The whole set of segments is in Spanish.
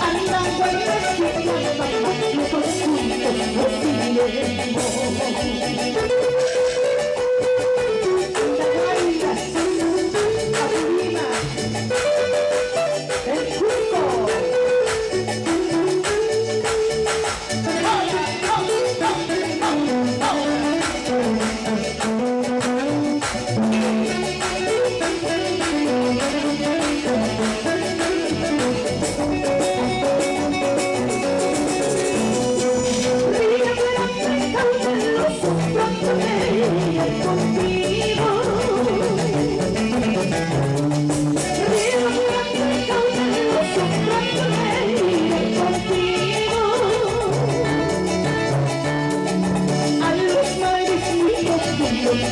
andando en la ciudad, lejos juntos nos iremos. La Guaira, Apurímac, el Cusco.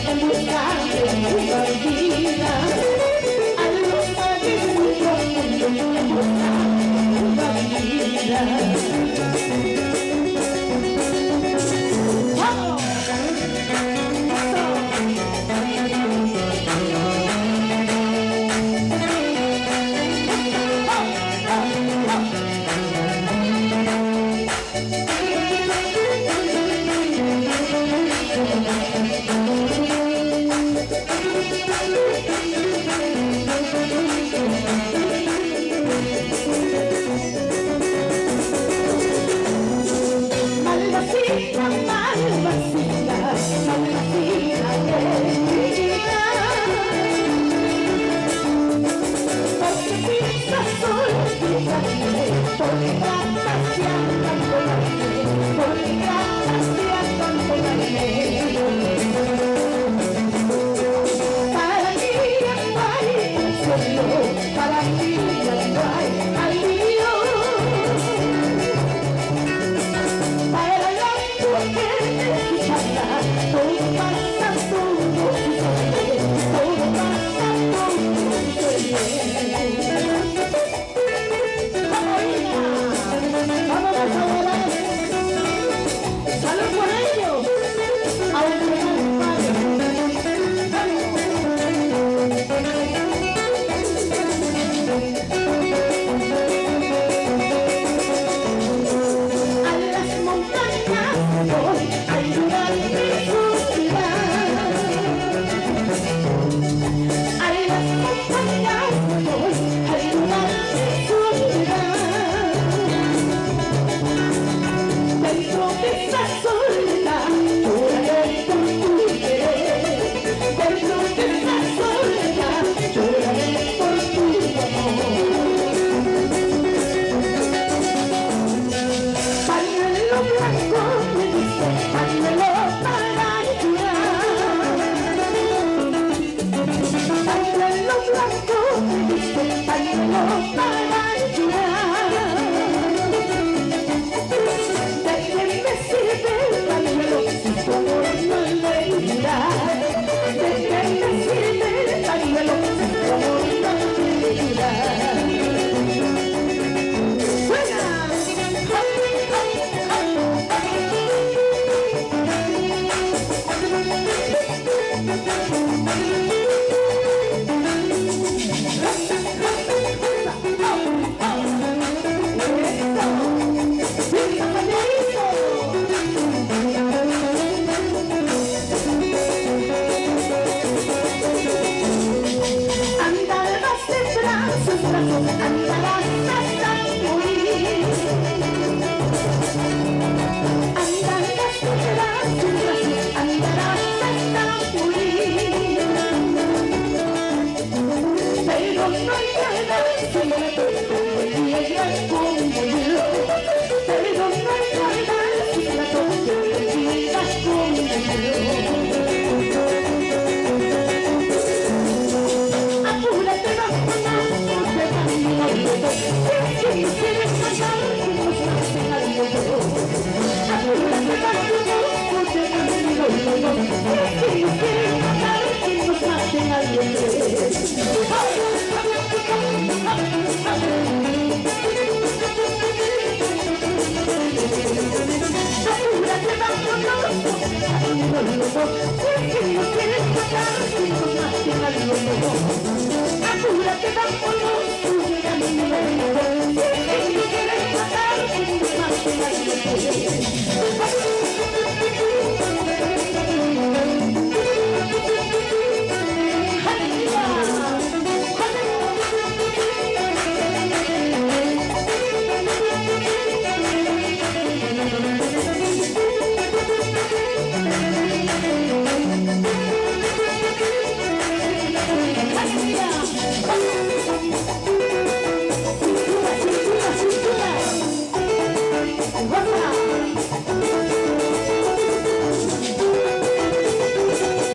En busca de una vida, a los mares muy profundos en busca de una vida. ¡Vamos! Malvasita, malvasita, malvasita de mi vida. Porque pisas olvídate, porque gracias tanto darme, porque gracias tanto darme. Para mí no hay consuelo, para mí no hay alivio. Para la mujer escucharla, todo pasa, todo sucede, todo pasa, todo sucede. ¡Vamos a celebrar! ¡Salud por ellos! ¡Aunque no les pague! A las montañas voy a ayudar mi suspirar. A las montañas voy a ayudar mi suspirar. Dentro de esa soledad lloraré por tu querer. Dentro de esa soledad lloraré por tu amor. Pañuelo blanco me dice,